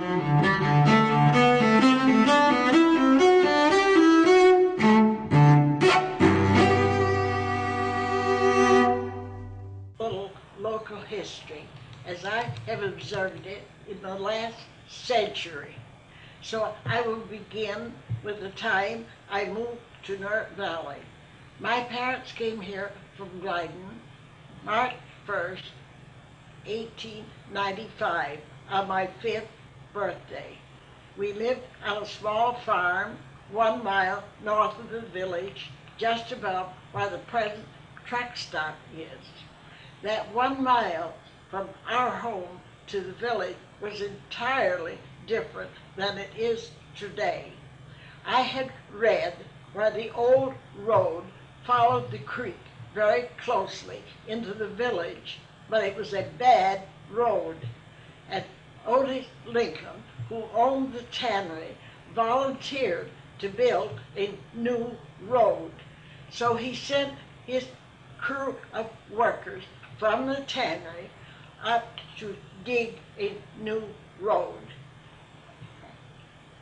Little local history as I have observed it in the last century. So I will begin with the time I moved to Newark Valley. My parents came here from Dryden March 1st, 1895, on my 5th birthday. We lived on a small farm 1 mile north of the village, just above where the present truck stop is. That 1 mile from our home to the village was entirely different than it is today. I had read where the old road followed the creek very closely into the village, but it was a bad road. And Otis Lincoln, who owned the tannery, volunteered to build a new road. So he sent his crew of workers from the tannery up to dig a new road.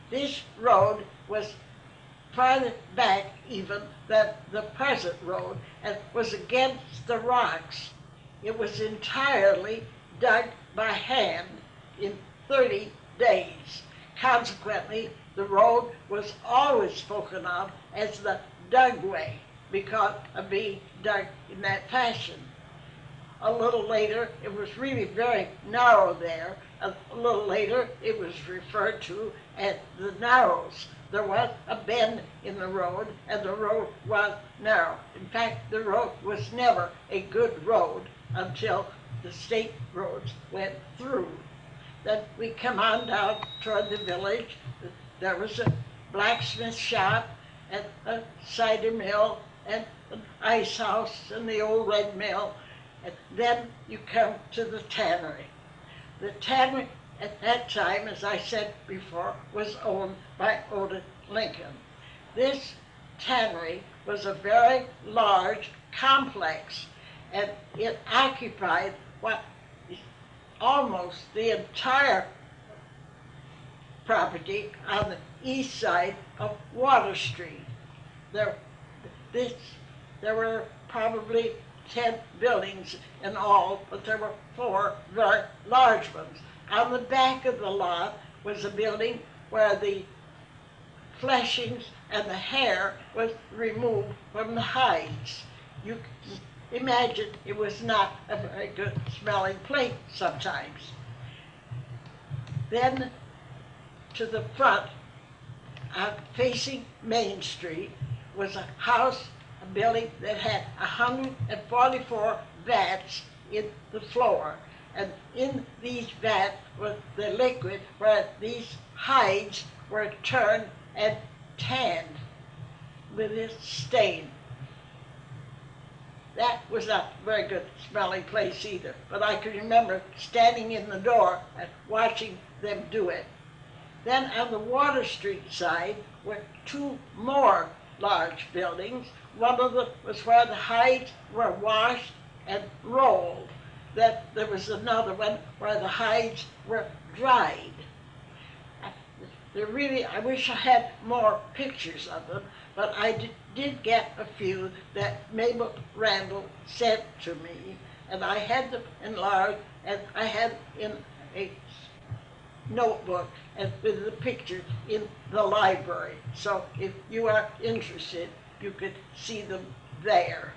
This road was farther back even than the present road and was against the rocks. It was entirely dug by hand in 30 days. Consequently, the road was always spoken of as the Dugway because of being dug in that fashion. A little later, it was really very narrow there. A little later, it was referred to as the Narrows. There was a bend in the road, and the road was narrow. In fact, the road was never a good road until the state roads went through. Then we come on down toward the village. There was a blacksmith shop and a cider mill and an ice house and the old red mill. And then you come to the tannery. The tannery at that time, as I said before, was owned by Otis Lincoln. This tannery was a very large complex, and it occupied what is almost the entire property on the east side of Water Street. There were probably 10 buildings in all, but there were 4 very large ones. On the back of the lot was a building where the fleshings and the hair was removed from the hides. You can imagine it was not a very good smelling place sometimes. Then to the front, facing Main Street, was a house, a building that had 144 vats in the floor. And in these vats was the liquid where these hides were turned and tanned with this stain. That was not a very good smelling place either, but I can remember standing in the door and watching them do it. Then on the Water Street side were 2 more large buildings. One of them was where the hides were washed and rolled. Then there was another one where the hides were dried. I wish I had more pictures of them, but I did get a few that Mabel Randall sent to me, and I had them enlarged, and I had in a notebook and with the pictures in the library. So if you are interested, you could see them there.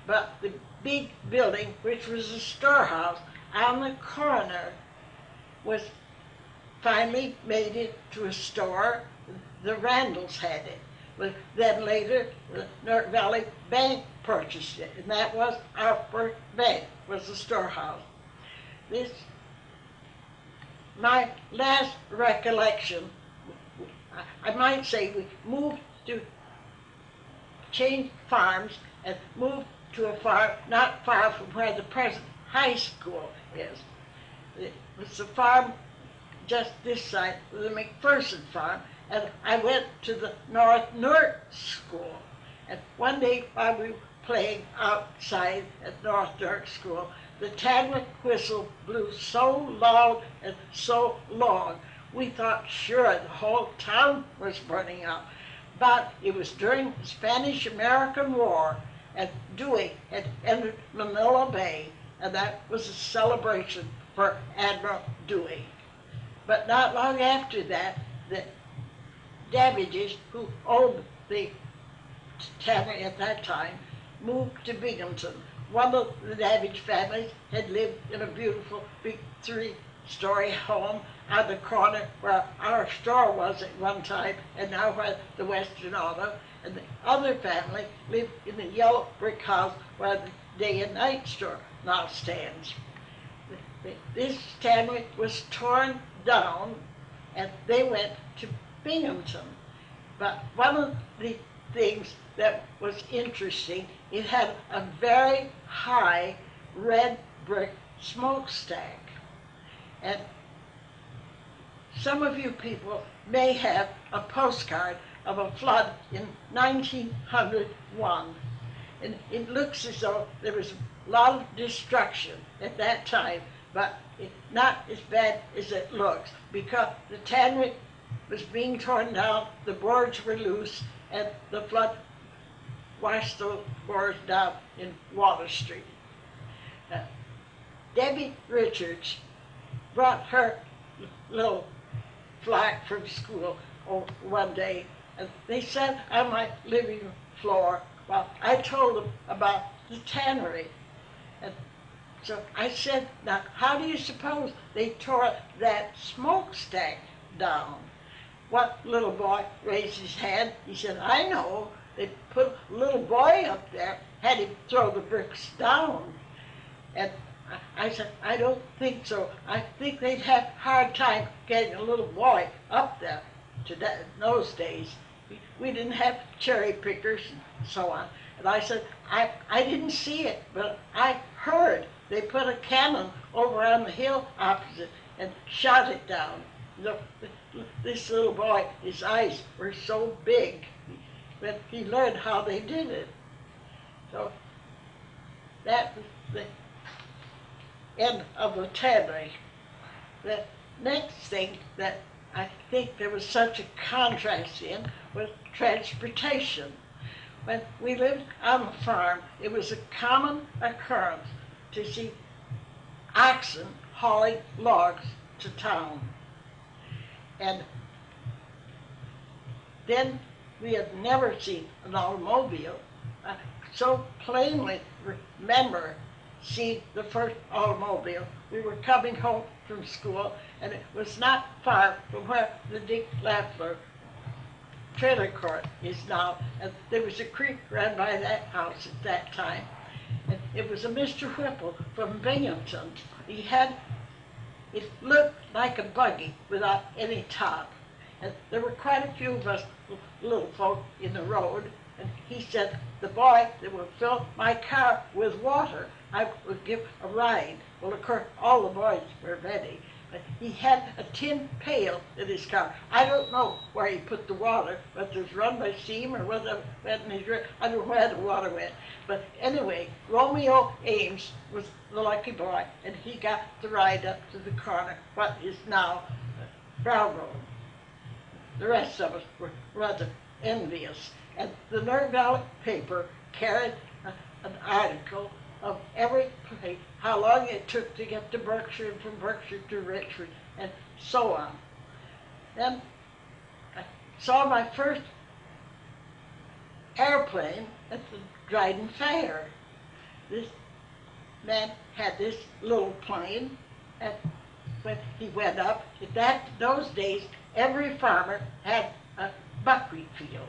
But the big building, which was a storehouse on the corner, was finally made into a store. The Randalls had it. But then later, the Newark Valley Bank purchased it, and that was our first bank, was the storehouse. My last recollection, I might say we moved to change farms and moved to a farm not far from where the present high school is. It was the farm just this side of the McPherson farm, and I went to the North Newark School. And one day while we were playing outside at North Newark School, the tannery whistle blew so loud and so long. We thought sure the whole town was burning up. But it was during the Spanish-American War, and Dewey had entered Manila Bay, and that was a celebration for Admiral Dewey. But not long after that, the Dabbages, who owned the tannery at that time, moved to Binghamton. One of the Dabbage families had lived in a beautiful big 3-story home on the corner where our store was at one time, and now where the Western Auto. And the other family lived in the yellow brick house where the day and night store now stands. This tannery was torn down, and they went to Binghamton. But one of the things that was interesting, it had a very high red brick smokestack. And some of you people may have a postcard of a flood in 1901. And it looks as though there was a lot of destruction at that time, but it's not as bad as it looks, because the tannery was being torn down, the boards were loose, and the flood washed those boards down in Water Street. Debbie Richards brought her little flock from school one day, and they sat on my living floor while I told them about the tannery. And so I said, now, how do you suppose they tore that smokestack down? One little boy raised his hand. He said, I know. They put a little boy up there, had him throw the bricks down. And I said, I don't think so. I think they'd have a hard time getting a little boy up there in those days. We didn't have cherry pickers and so on. And I said, I didn't see it, but I heard they put a cannon over on the hill opposite and shot it down. This little boy, his eyes were so big, but he learned how they did it. So that was the end of the tannery. The next thing that I think there was such a contrast in was transportation. When we lived on the farm, it was a common occurrence to see oxen hauling logs to town. And then we had never seen an automobile. I so plainly remember seeing the first automobile. We were coming home from school, and it was not far from where the Dick Lafleur trailer court is now. And there was a creek ran by that house at that time. And it was a Mr. Whipple from Binghamton. He had, it looked like a buggy without any top. And there were quite a few of us little folk in the road. And he said, the boy that would fill my car with water, I would give a ride. Well, of course, all the boys were ready. But he had a tin pail in his car. I don't know where he put the water, whether it was run by steam or whether it went in his, I don't know where the water went. But anyway, Romeo Ames was the lucky boy, and he got the ride up to the corner, what is now Brown Road. The rest of us were rather envious. And the Newark Valley paper carried an article of every place, how long it took to get to Berkshire, and from Berkshire to Richmond, and so on. Then I saw my first airplane at the Dryden Fair. This man had this little plane, and when he went up, those days, every farmer had a buckwheat field.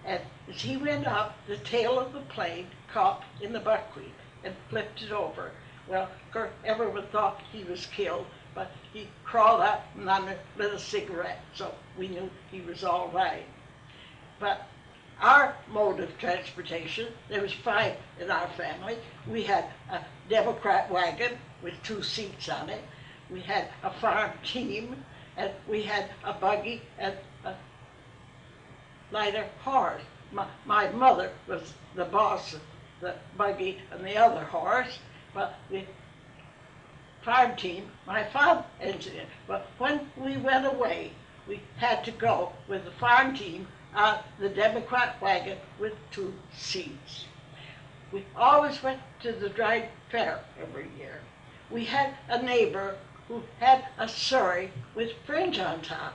And as he went up, the tail of the plane caught in the buckwheat and flipped it over. Well, of course, everyone thought he was killed, but he crawled up and lit a cigarette, so we knew he was all right. But our mode of transportation, there was 5 in our family. We had a Democrat wagon with 2 seats on it. We had a farm team, and we had a buggy and a lighter horse. My mother was the boss of the buggy and the other horse, but the farm team my father engineered. But when we went away, we had to go with the farm team on the Democrat wagon with 2 seats. We always went to the Dryden Fair every year. We had a neighbor who had a surrey with fringe on top,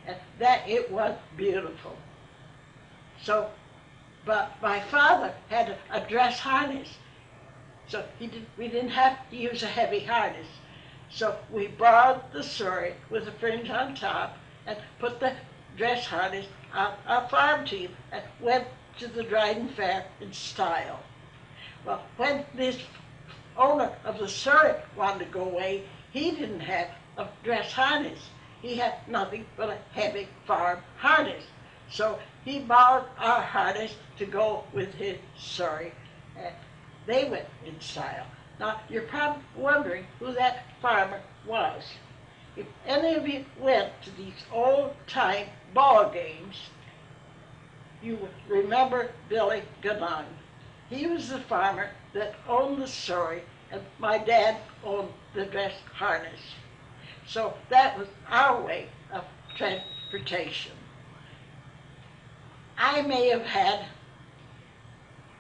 and that it was beautiful. So, but my father had a dress harness, so we didn't have to use a heavy harness. So we borrowed the surrey with the fringe on top and put the dress harness on our farm team and went to the Dryden Fair in style. Well, when this owner of the surrey wanted to go away, he didn't have a dress harness. He had nothing but a heavy farm harness. So he borrowed our harness to go with his surrey. They went in style. Now, you're probably wondering who that farmer was. If any of you went to these old-time ball games, you would remember Billy Ganong. He was the farmer that owned the surrey, and my dad owned the dress harness. So that was our way of transportation. I may have had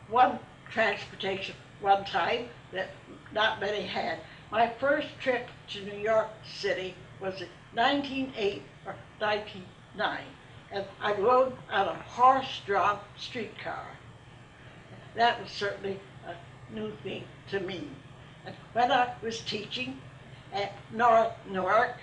one transportation one time that not many had. My first trip to New York City was in 1908 or 1909, and I rode on a horse-drawn streetcar. That was certainly a new thing to me. And when I was teaching at Newark,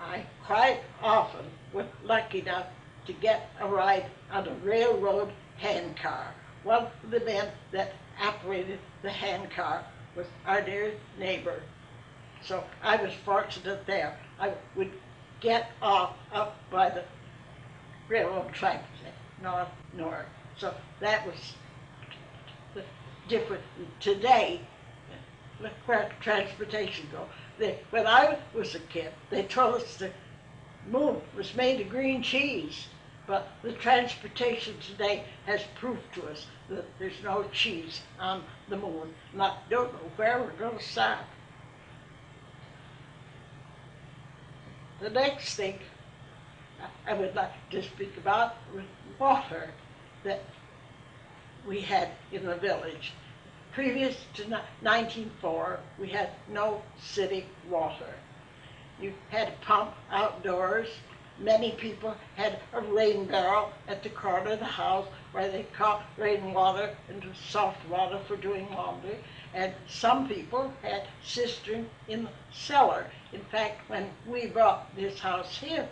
I quite often was lucky enough to get a ride on a railroad handcar. One of the men that operated the handcar was our near neighbor. So I was fortunate there. I would get off up by the railroad tracks at Newark. So that was different. Today, look where transportation goes. When I was a kid, they told us the moon was made of green cheese, but the transportation today has proved to us that there's no cheese on the moon, and I don't know where we're going to stop. The next thing I would like to speak about was water that we had in the village. Previous to 1904, we had no city water. You had to pump outdoors. Many people had a rain barrel at the corner of the house where they caught rainwater into soft water for doing laundry. And some people had cisterns in the cellar. In fact, when we bought this house here,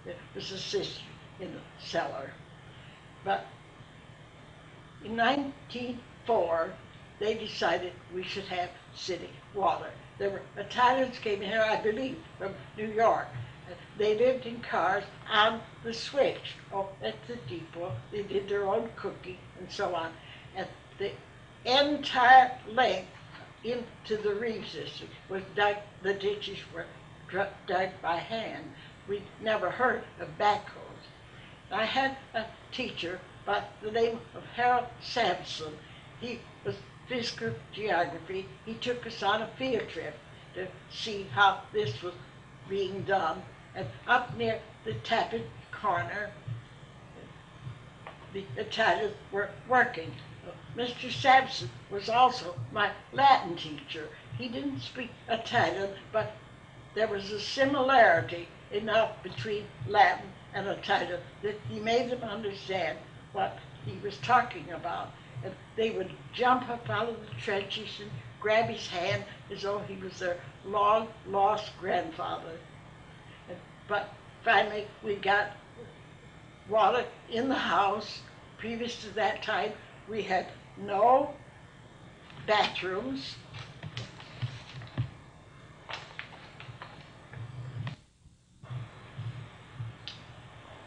there was a cistern in the cellar. But in 1904, they decided we should have city water. There were Italians came here, I believe, from New York. They lived in cars on the switch or at the depot. They did their own cooking and so on. And the entire length into the Reeves district was dug, the ditches were dug by hand. We never heard of backhoes. I had a teacher by the name of Harold Sampson. He was physical geography. He took us on a field trip to see how this was being done. And up near the Terpenning corner, the Italians were working. Mr. Sampson was also my Latin teacher. He didn't speak Italian, but there was a similarity enough between Latin and Italian that he made them understand what he was talking about. And they would jump up out of the trenches and grab his hand as though he was their long-lost grandfather. But finally, we got water in the house. Previous to that time, we had no bathrooms.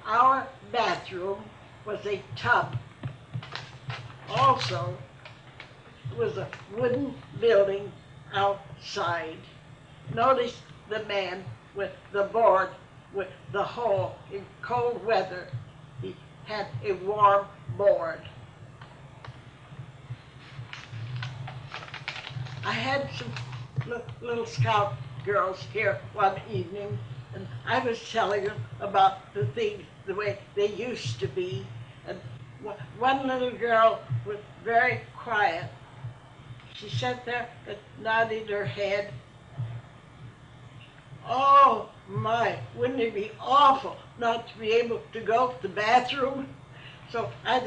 Our bathroom was a tub. Also, it was a wooden building outside. Notice the man with the board with the hole in cold weather. He had a warm board. I had some little scout girls here one evening, and I was telling them about the things the way they used to be. And one little girl was very quiet. She sat there and nodded her head. Oh my, wouldn't it be awful not to be able to go to the bathroom? So I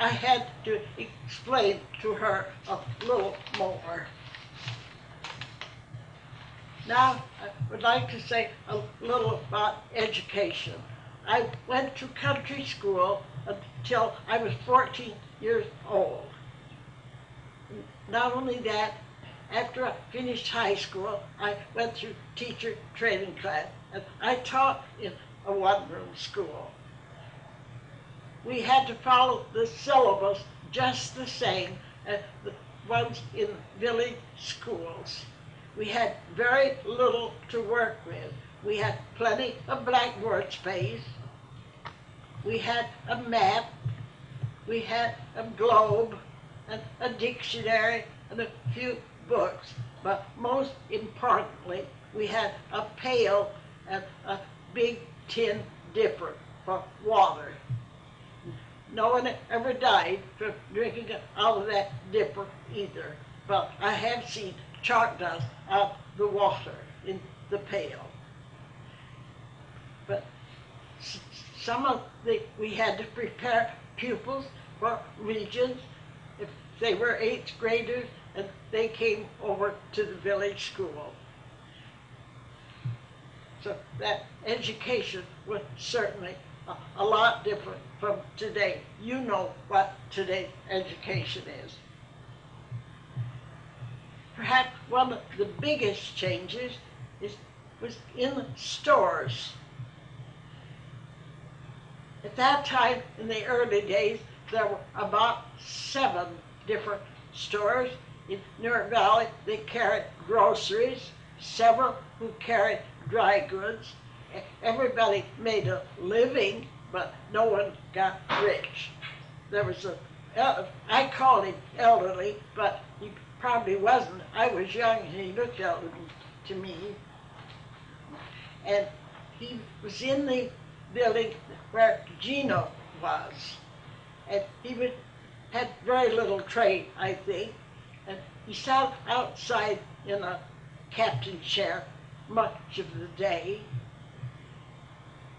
had to explain to her a little more. Now I would like to say a little about education. I went to country school until I was 14 years old. Not only that, after I finished high school, I went through teacher training class, and I taught in a one-room school. We had to follow the syllabus just the same as the ones in village schools. We had very little to work with. We had plenty of blackboard space. We had a map. We had a globe and a dictionary and a few books. But most importantly, we had a pail and a big tin dipper for water. No one ever died from drinking out of that dipper either. But I have seen chalk dust out of the water in the pail. But we had to prepare pupils for regions. If they were 8th graders and they came over to the village school. So that education was certainly a lot different from today. You know what today's education is. Perhaps one of the biggest changes was in stores. At that time, in the early days, there were about 7 different stores. In Newark Valley, they carried groceries, several who carried dry goods. Everybody made a living, but no one got rich. There was I called him elderly, but he probably wasn't. I was young and he looked elderly to me. And he was in the building where Gino was. And he had very little trade, I think. And he sat outside in a captain's chair much of the day.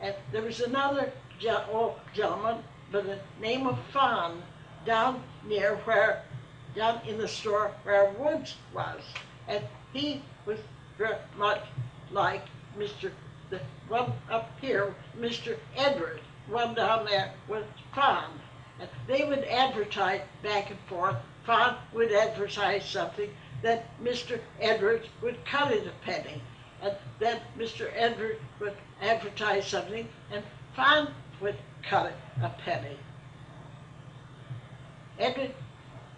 And there was another old gentleman by the name of Fawn down in the store where Woods was. And he was very much like the one up here, Mr. Edwards. One down there was Fawn. And they would advertise back and forth. Fawn would advertise something, then Mr. Edwards would cut it a penny. And then Mr. Edwards would advertise something, and Fawn would cut it a penny. Edward,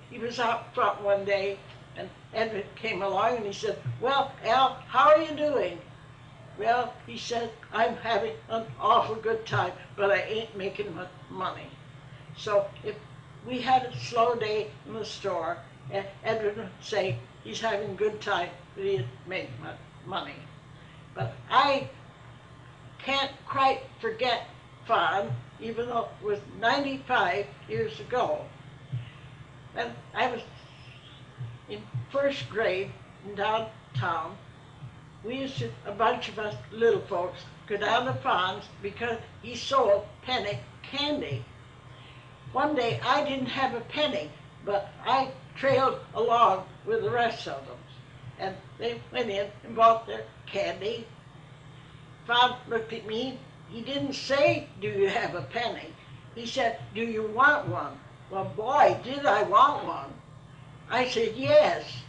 he was out front one day, and Edward came along and he said, "Well, Al, how are you doing?" "Well," he said, "I'm having an awful good time, but I ain't making much money." So if we had a slow day in the store, Edward would say he's having a good time, but he didn't make much money. But I can't quite forget Fawn, even though it was 95 years ago. And I was in 1st grade in downtown. We used to, a bunch of us little folks, go down to Fawn's because he sold penny candy. One day I didn't have a penny, but I trailed along with the rest of them. And they went in and bought their candy. Fawn looked at me. He didn't say, "Do you have a penny?" He said, "Do you want one?" Well, boy, did I want one. I said, "Yes."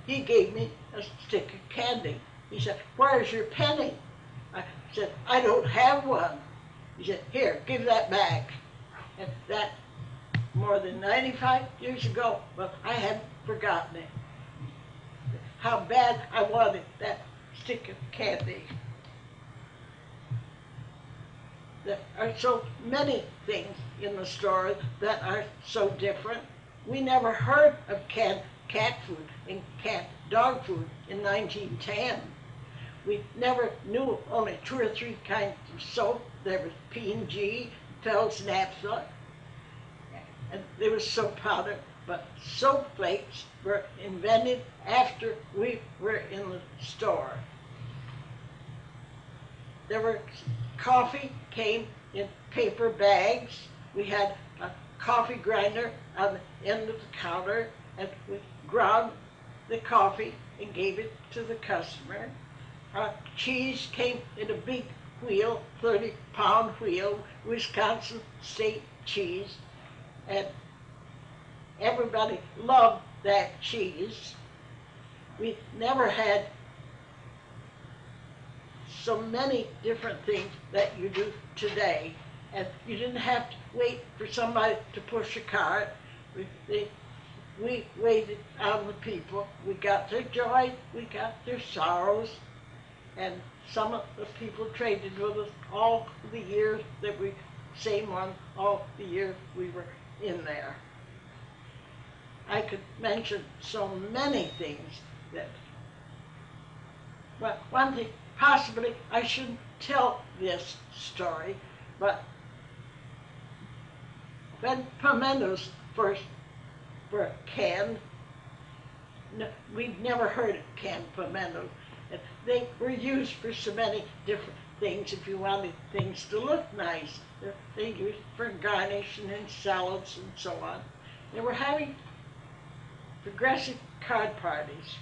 He gave me a stick of candy. He said, "Where's your penny?" I said, "I don't have one." He said, "Here, give that back." And that, more than 95 years ago, but I haven't forgotten it. How bad I wanted that stick of candy. There are so many things in the store that are so different. We never heard of canned cat food and canned dog food in 1910. We never knew only 2 or 3 kinds of soap. There was P&G, Pell's Naphtha, and there was soap powder, but soap flakes were invented after we were in the store. There were coffee came in paper bags. We had a coffee grinder on the end of the counter, and we ground the coffee and gave it to the customer. Cheese came in a big wheel, 30-pound wheel, Wisconsin state cheese, and everybody loved that cheese. We never had so many different things that you do today, and you didn't have to wait for somebody to push a cart. We waited on the people. We got their joy, we got their sorrows, and some of the people traded with us all the years that we, same one, all the years we were in there. I could mention so many things that, well, one thing, possibly I shouldn't tell this story, but when pimentos first were canned, we'd never heard of canned pimentos. And they were used for so many different things. If you wanted things to look nice, they used for garnishing in salads and so on. They were having progressive card parties.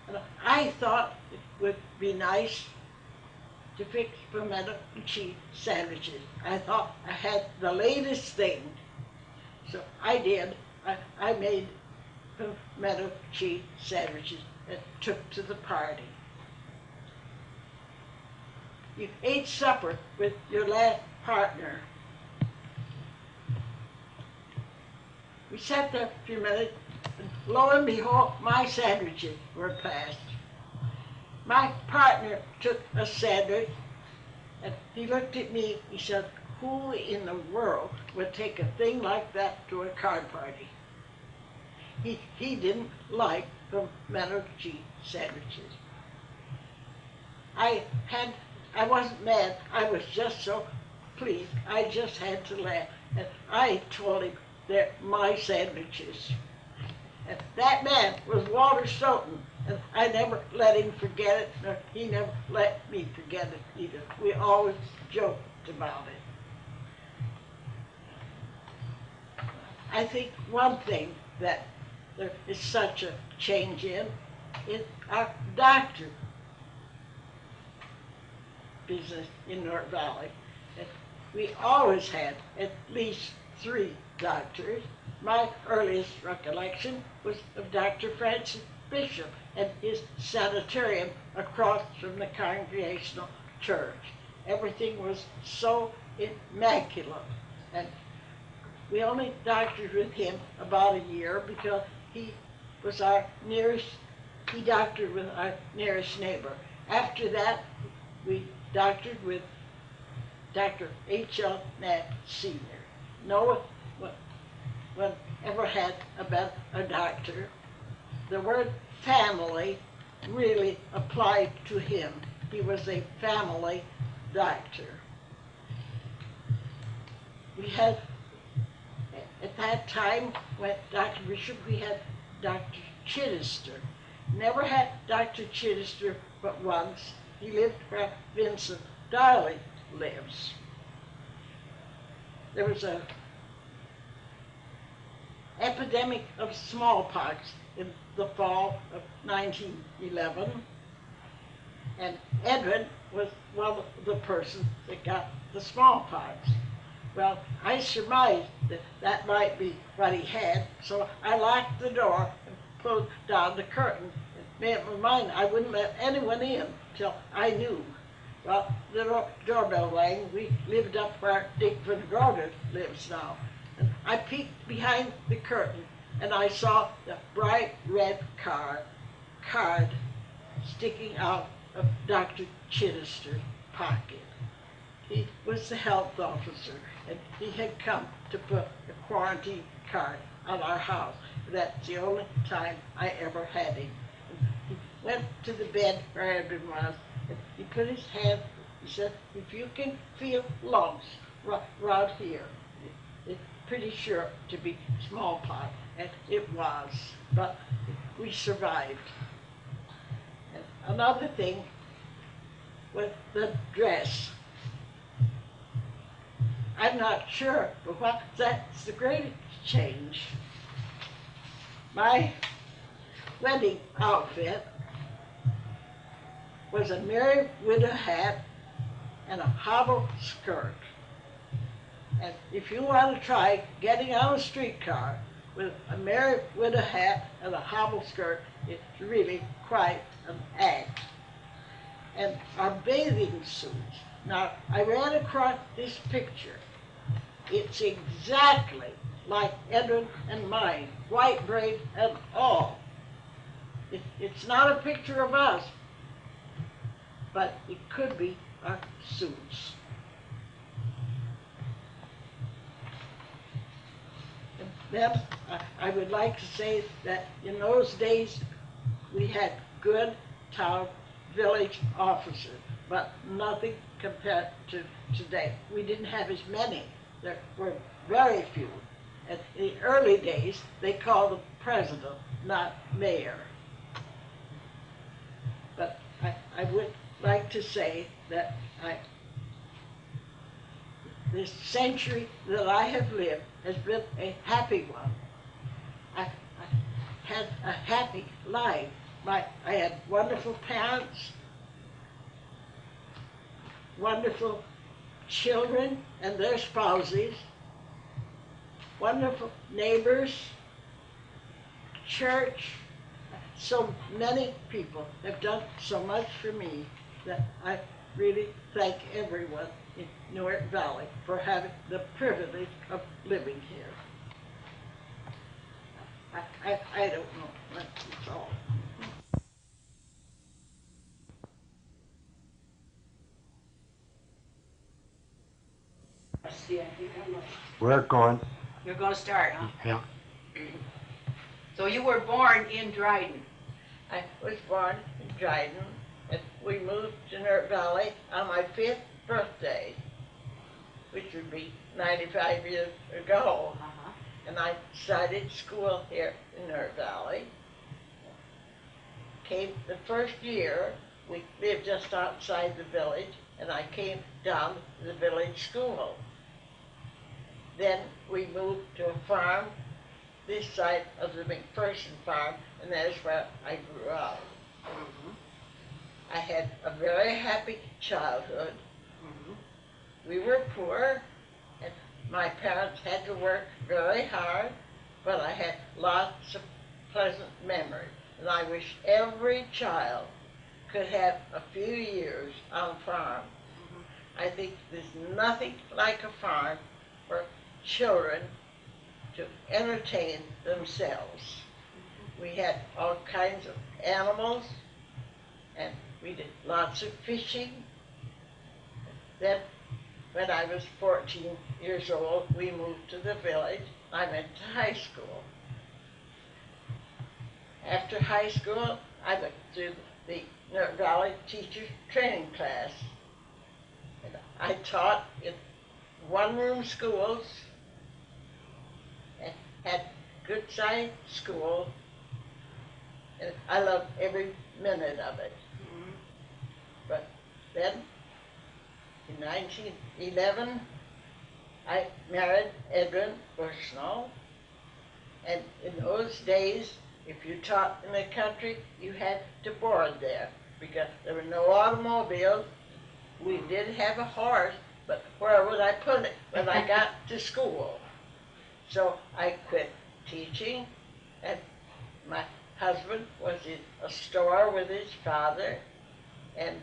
And I thought it would be nice to fix pimento and cheese sandwiches. I thought I had the latest thing. So I did. I made pimento cheese sandwiches and took to the party. You ate supper with your last partner. We sat there a few minutes, and lo and behold, my sandwiches were passed. My partner took a sandwich, and he looked at me, he said, "Who in the world would take a thing like that to a card party?" He didn't like pimento cheese sandwiches. I wasn't mad, I was just so pleased, I just had to laugh. And I told him they're my sandwiches. And that man was Walter Stoughton, and I never let him forget it, nor he never let me forget it either. We always joked about it. I think one thing that there is such a change in is our doctor business in Newark Valley. And we always had at least 3 doctors. My earliest recollection was of Dr. Francis Bishop and his sanitarium across from the Congregational Church. Everything was so immaculate, and we only doctored with him about a year because he was our nearest, he doctored with our nearest neighbor. After that, we doctored with Dr. H.L. Knapp Sr. No one ever had a doctor. The word family really applied to him. He was a family doctor. We had, at that time, when Dr. Bishop, we had Dr. Chittister. Never had Dr. Chittister but once. He lived where Vincent Darley lives. There was an epidemic of smallpox in the fall of 1911, and Edwin was one of the persons that got the smallpox. Well, I surmised that that might be what he had, so I locked the door and pulled down the curtain. And made up my mind I wouldn't let anyone in till I knew. Well, the doorbell rang. We lived up where Dick Van Gorder lives now. And I peeked behind the curtain, and I saw the bright red card sticking out of Dr. Chittister's pocket. He was the health officer, and he had come to put a quarantine card on our house. that's the only time I ever had him. He went to the bed where Edwin was, and he put his hand, he said, if you can feel lumps right here, it's pretty sure to be smallpox, and it was, but we survived. And another thing was the dress. I'm not sure, but that's the greatest change. My wedding outfit was a Merry Widow hat and a hobble skirt. And if you want to try getting on a streetcar with a Merry Widow hat and a hobble skirt, it's really quite an act. And our bathing suits. Now, I ran across this picture. It's exactly like Edwin and mine, white braid and all. It's not a picture of us, but it could be our suits. And then I would like to say that in those days we had good town village officers, but nothing compared to today. We didn't have as many. There were very few. In the early days, they called the president, not mayor. But I would like to say that this century that I have lived has been a happy one. I had a happy life. I had wonderful parents, wonderful children and their spouses, wonderful neighbors, church. So many people have done so much for me that I really thank everyone in Newark Valley for having the privilege of living here. I don't know, that's all. We're going. You're going to start, huh? Yeah. So you were born in Dryden. I was born in Dryden, and we moved to Newark Valley on my 5th birthday, which would be 95 years ago. And I started school here in Newark Valley. Came the first year, we lived just outside the village, and I came down to the village school. Then we moved to a farm this side of the McPherson farm, and that's where I grew up. I had a very happy childhood. We were poor, and my parents had to work very hard, but I had lots of pleasant memories. And I wish every child could have a few years on a farm. I think there's nothing like a farm for children to entertain themselves. We had all kinds of animals, and we did lots of fishing. Then, when I was 14 years old, we moved to the village. I went to high school. After high school, I went through the Newark Valley Teacher Training Class. And I taught in one-room schools and had good-sized school, and I loved every minute of it. But then, in 1911, I married Edwin Bushnell, and in those days, if you taught in the country, you had to board there, because there were no automobiles. We did have a horse, but where would I put it when I got to school? So I quit teaching, and my husband was in a store with his father, and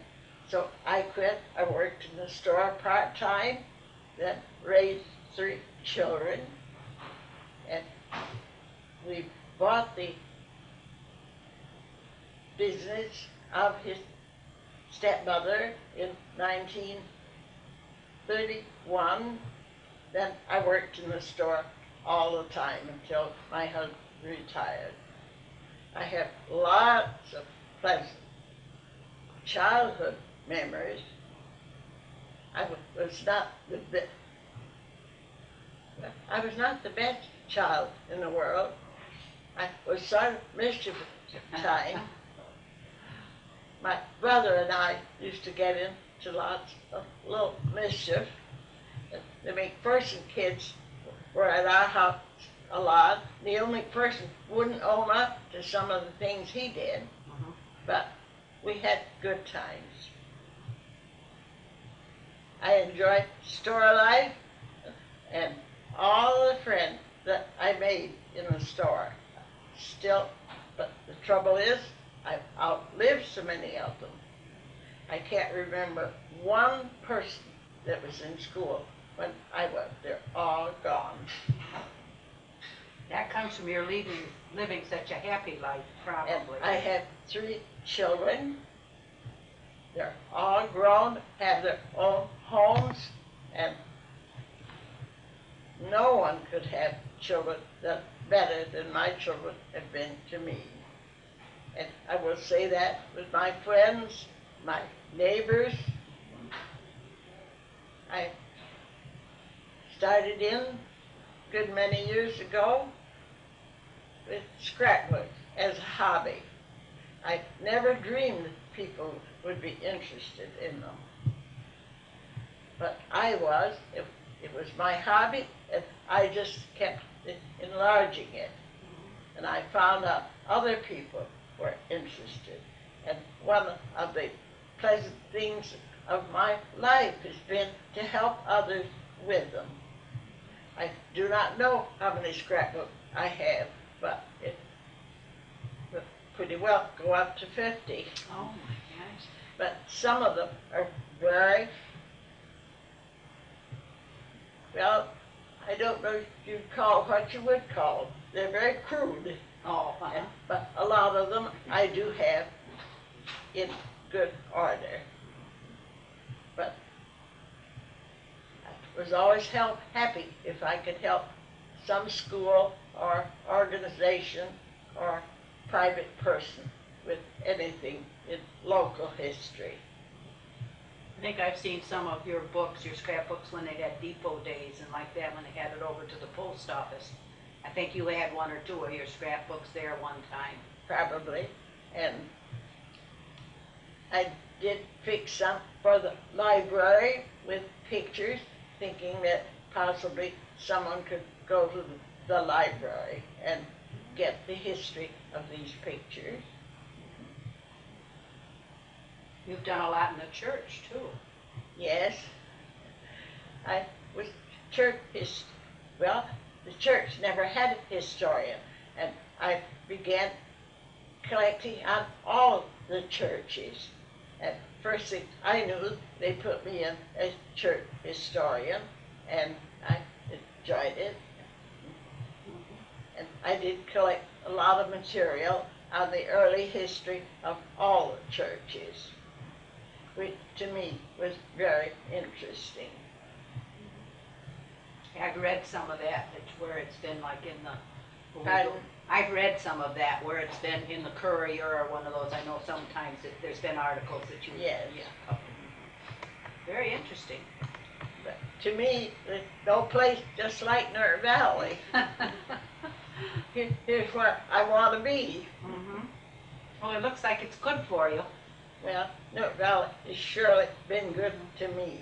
so I quit. I worked in the store part-time, then raised 3 children, and we bought the business of his stepmother in 1931. Then I worked in the store all the time until my husband retired. I have lots of pleasant childhood memories. I was not the best child in the world. I was sort of mischievous at times. My brother and I used to get into lots of little mischief. The McPherson kids were at our house a lot. Neil McPherson wouldn't own up to some of the things he did, but we had good times. I enjoyed store life and all the friends that I made in the store. Still, but the trouble is, I've outlived so many of them. I can't remember one person that was in school when I was. They're all gone. That comes from your living such a happy life, probably. And I have 3 children. They're all grown, have their own homes, and no one could have children that better than my children have been to me. And I will say that with my friends, my neighbors. I started in a good many years ago with scrapbooks as a hobby. I never dreamed that people would be interested in them. But I was. It was my hobby, and I just kept enlarging it. And I found out other people were interested. And one of the pleasant things of my life has been to help others with them. I do not know how many scrapbooks I have, but it will pretty well go up to 50. Oh my gosh. But some of them are very, well, I don't know if you'd call what you would call. They're very crude. Oh, But a lot of them I do have in good order. But I was always happy if I could help some school or organization or private person with anything in local history. I think I've seen some of your books, your scrapbooks, when they had depot days and like that, when they had it over to the post office. I think you had 1 or 2 of your scrapbooks there one time. Probably. And I did fix some for the library with pictures, thinking that possibly someone could go to the library and get the history of these pictures. You've done a lot in the church, too. Yes. I was church well, the church never had a historian, and I began collecting on all the churches. And first thing I knew, they put me in as church historian, and I enjoyed it. And I did collect a lot of material on the early history of all the churches, which to me was very interesting. I've read some of that, it's where it's been like in the... Pardon? I've read some of that where it's been in the Courier or one of those. I know sometimes there's been articles that you... Yes. Yeah. Very interesting. But to me, there's no place just like Newark Valley. Here's where I want to be. Well, it looks like it's good for you. Well, Newark Valley has surely been good to me.